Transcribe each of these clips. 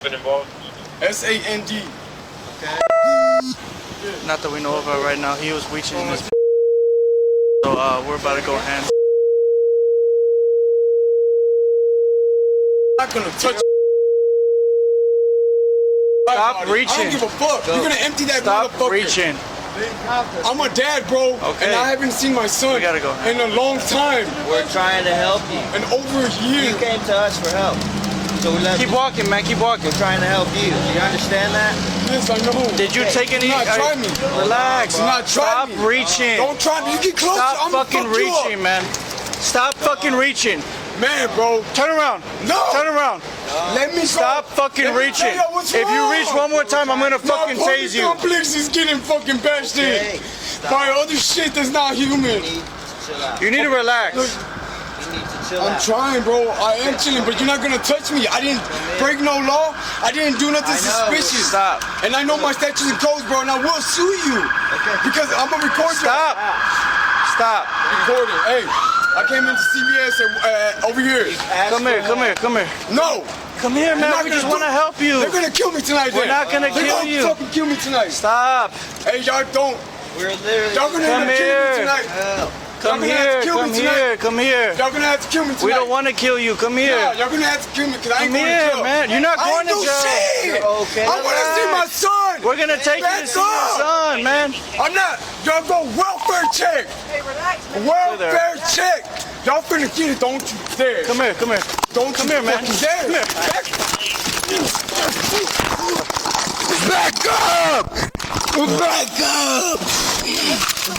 Been involved? S-A-N-D. Okay. Not that we know of right now. He was reaching in his so we're about to go hands. I'm not gonna touch. Stop reaching. I don't give a fuck. You're gonna empty that Stop motherfucker. reaching. I'm a dad, bro, Okay. and I haven't seen my son We gotta go. in a long time. We're trying to help you. In over a year. You came to us for help. So we let Keep walking, man. Keep walking. We're trying to help you. Do you understand that? Yes, I know. Did you take any? Do not try me. Relax. Do not try Stop me. reaching. Don't try me. You get closer. Stop I'm gonna fucking fuck you up. reaching, man. Stop fucking reaching. Man, bro. Turn around. No. Turn around. Let me Stop go. fucking Let me reaching. tell you what's If you wrong. reach one more time, I'm gonna fucking My tase you. complex is getting fucking bashed Okay, in stop. by other shit that's not human. You need to chill out. You need to relax. You need to chill I'm out. trying, bro. I am chilling, but you're not gonna touch me. I didn't break no law. I didn't do nothing I know. suspicious. Stop. And I know my statutes and codes, bro, and I will sue you. Okay. Because I'm gonna record you. Stop. Stop. Recording. Hey, I came into CVS and, over here. Come here. Come here. Come here. No. Come here, They're man. not We gonna just want to help you. They're gonna kill me tonight. We're then. not gonna They're kill gonna you. fucking kill me tonight. Stop. Hey, y'all don't. We're literally Y'all gonna Come have to kill here. me tonight. help. Come Y'all gonna have to here. kill me Come tonight. here. Come here. Y'all gonna have to kill me tonight. We don't want to kill you. Come here. No, y'all gonna have to kill me because I ain't Come going here, to jail. man. You're not I going ain't to do jail. shit. Okay. I want to see my son. We're gonna take you to see your Back up. son, man. I'm not. Y'all go welfare check. Hey, relax. Welfare check. Y'all finna get it. Don't you dare. Come here. Come here. Don't Come you here, man. fucking dare. Come here. Back up. Back up.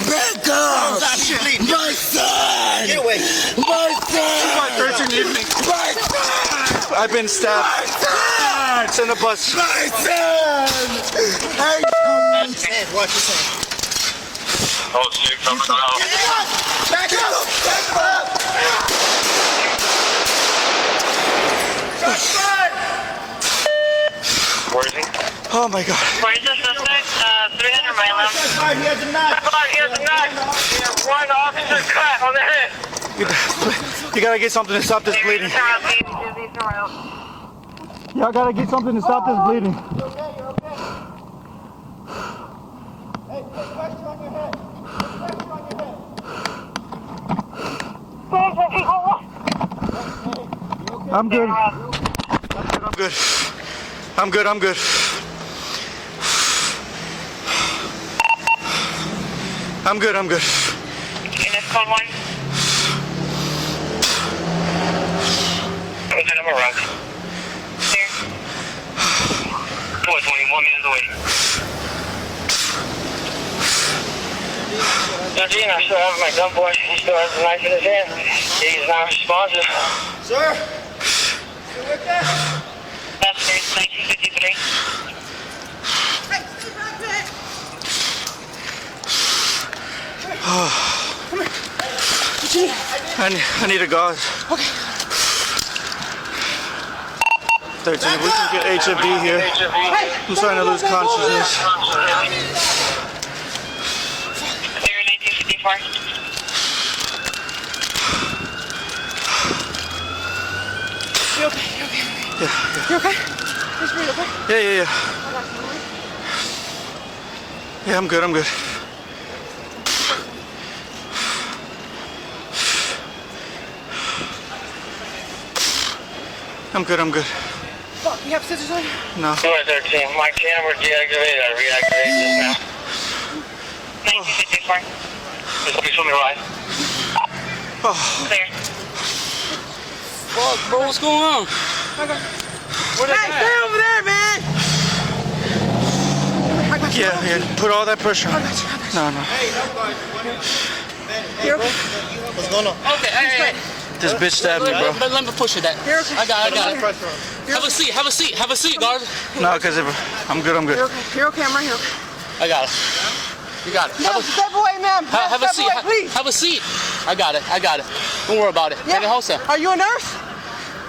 Back up. My son. Get away. My son. 13 evening. My son. I've been stabbed. My son. It's in the bus. My son. Hey. Watch your hand. Oh shit, coming out. Back up. Back up. Where is he? Oh my God. Where's the suspect? 300 Milam. He has a knife. He has a knife. One officer cut on the head. You gotta get something to stop this bleeding. Y'all gotta get something to stop this bleeding. I'm good. I'm good. I'm good. I'm good. I'm good. I'm good. Unit code 1. What's the number, Rock? Here. 421 minutes away. Judge, I still have my gun boy. He still has the knife in his hand. He's not responsive. Sir. You with that? That's 1953. I need a gauze. Okay. 13, if we can get HFB here. I'm starting to lose consciousness. 1954. You okay? You okay? Yeah, You okay? Just breathe, okay? yeah. Yeah, I'm good. I'm good. I'm good. I'm good. Fuck, you have scissors on you? No. 213. My camera deactivated. I reactivated this now. 1954. Please show me right. Clear. Fuck, bro. What's going on? Hey, stay over there, man! Yeah. Put all that pressure on. No. You're okay? What's going on? Okay, hey. This bitch stabbed me, bro. Let me push it. You're okay. I got it. Have a seat, Garza. No, because I'm good. I'm good. You're okay. You're okay. I'm right here. I got it. You got it. Ma'am, step away, ma'am. Have a Step seat. away, please. Have a seat. I got it. Don't worry about it. Yeah. Take it home, sir. Are you a nurse?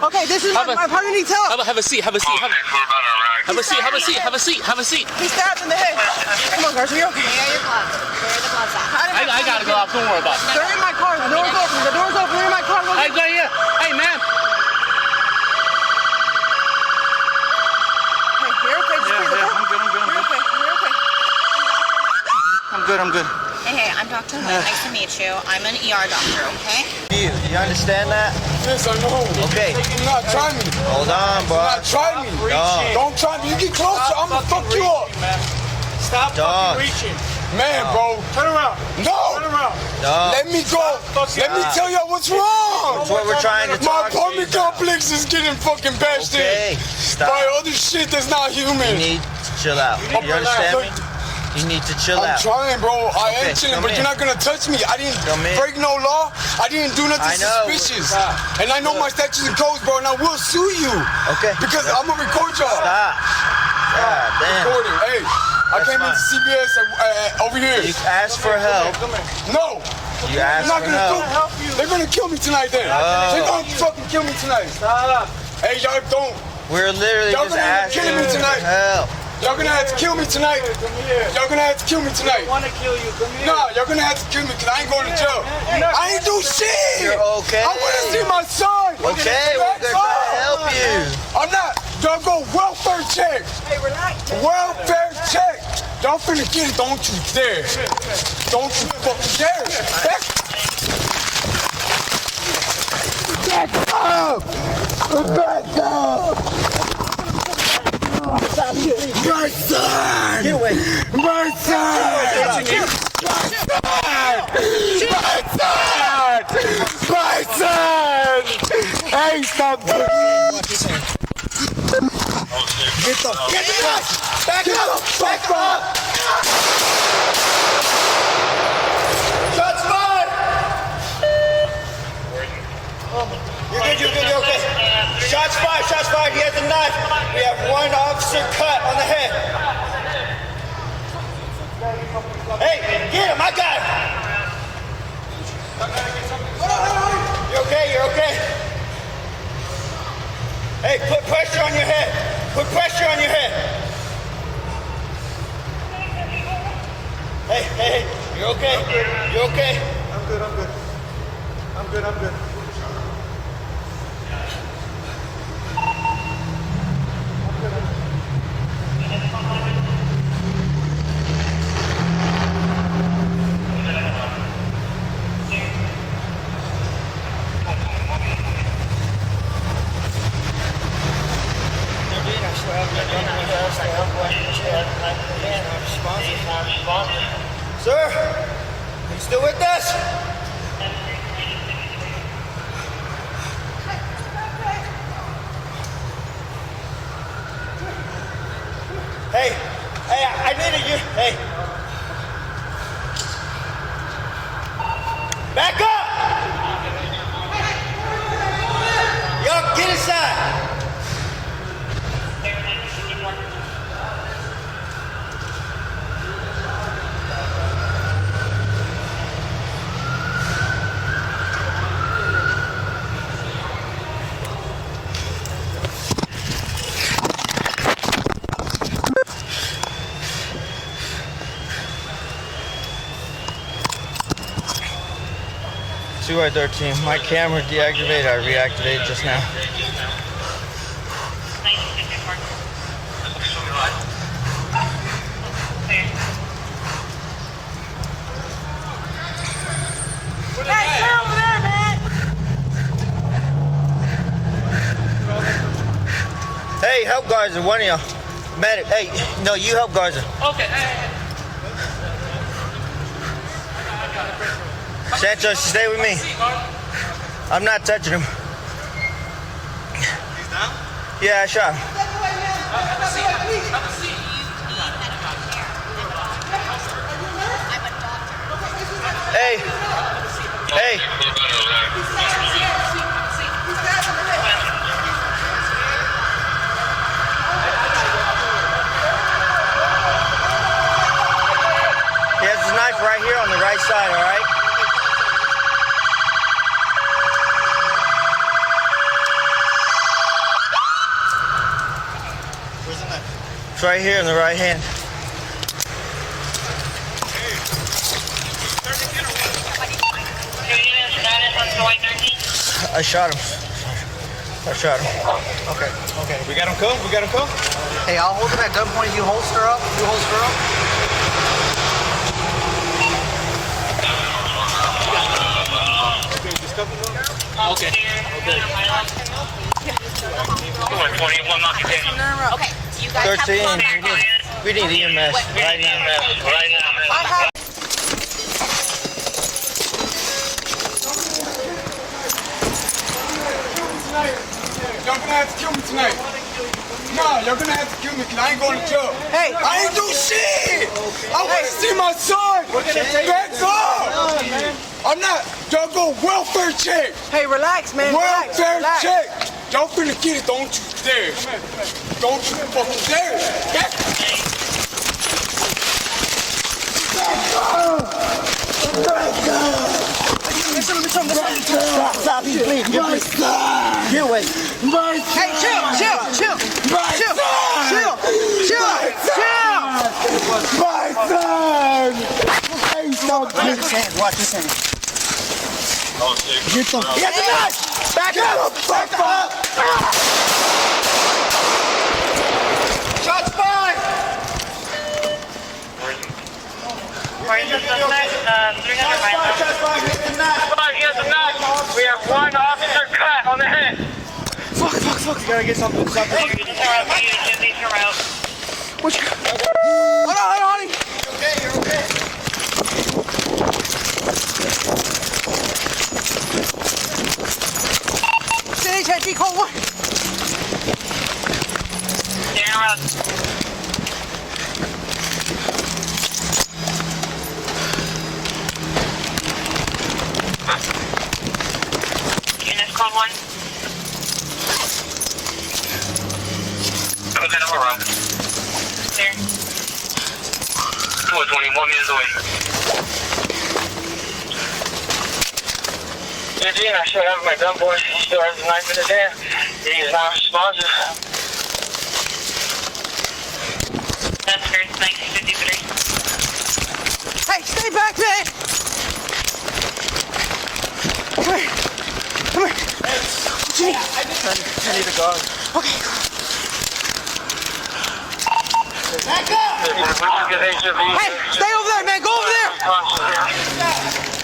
Okay, this is my partner needs help. Have a seat. Have a seat. Have a seat. He's stabbed in the head. Come on, Garza, you're okay. Where are your gloves? Where are the gloves at? I gotta go out. Don't worry about it. They're in my car. The door's open. The door's open. They're in my car. Go Hey, right here. Hey, ma'am. good, I'm good. Hey, I'm Dr. Lynn. Nice to meet you. I'm an ER doctor, okay? You understand that? Yes, I know. Okay. Do not try me. Hold on, Do bro. not try me. Dog. Don't try me. You get closer, I'm gonna fuck you up. Stop Dog. fucking reaching. Man, bro. Turn around. No. Turn around. Dog. Let me go. Let me tell y'all what's wrong. That's what we're trying to My talk to you apartment about. complex is getting fucking bashed Okay, in stop. by other shit that's not human. You need to chill out. You understand me? You need to chill I'm out. trying, bro. I am Okay, chilling, come but in. you're not gonna touch me. I didn't Come in. break no law. I didn't do nothing I know. suspicious. And I know my statutes and codes, bro, and I will sue you. Okay. Because I'm gonna record y'all. Stop. God damn. Recording. Hey, I That's came fine. into CBS over here. You asked for help. No. You They're asked not for gonna help. They're gonna kill me tonight then. They're gonna fucking kill me tonight. Stop. Hey, y'all don't. We're literally Y'all just gonna end up asking killing me for tonight. help. Y'all gonna have to kill me tonight. Come here. Y'all gonna have to kill me tonight. I want to kill you. Come here. Nah, y'all gonna have to kill me because I ain't going to jail. I ain't do shit. You're okay. I wanna see my son. Okay, we're gonna try to help you. I'm not. Y'all go welfare check. Hey, relax. Welfare check. Y'all finna get it. Don't you dare. Don't you fucking dare. Back up. Back up. My son. Get away. My son. My son! Hey, stop! Watch his hand. Get the back up! Back up! Shots fired! You're good, you're okay. Shots fired, he has a knife. We have one officer cut on the head. Hey, get him, I got him. You're okay. Hey, put pressure on your head. Put pressure on your head. Hey, you're okay. You're okay. I'm good. Sir, are you still with us? Hey, I needed you. Hey. Back up! Y'all get inside. CY13, my camera deactivated, I reactivated just now. Hey, get over there, man. Hey, help Garza, one of y'all. Medic, hey, no, you help Garza. Okay. Santos, stay with me. I'm not touching him. He's down? Yeah, I shot him. Hey, hey. He has his knife right here on the right side, all right? Where's the knife? It's right here in the right hand. I shot him. Okay. We got him cool? Hey, I'll hold him at gunpoint. You holster up. Okay. 21 knocking down. Okay, so you guys have to come back. We need EMS right now. Right now. Y'all gonna have to kill me tonight. Nah, y'all gonna have to kill me because I ain't going to jail. Hey. I ain't do shit. I want to see my son. Back up. I'm not. Y'all go welfare check. Hey, relax, man. Welfare relax. check. Y'all finna get it. Don't you dare. Don't you fucking dare. Back Stop, please. Get away. Hey, chill. my son. Watch his hands. Watch his hands. Get the knife. Back up. Back up. Shots fired. According to suspect, 300 miles. Shots fired. Hit the knife. He has a knife. We have one officer cut on the head. Fuck. You gotta get something. These are out. Hold on, honey. You're okay. CHT code 1. Stand around. Units code 1. Okay, I'm around. There. 21 meters away. Yeah, Gene, I still have my gun boy. He still has the knife in his hand. He is not responsive. That's first, 1953. Hey, stay back, man. Come here. What you need? I need a guard. Okay. Back up! Hey, stay over there, man. Go over there.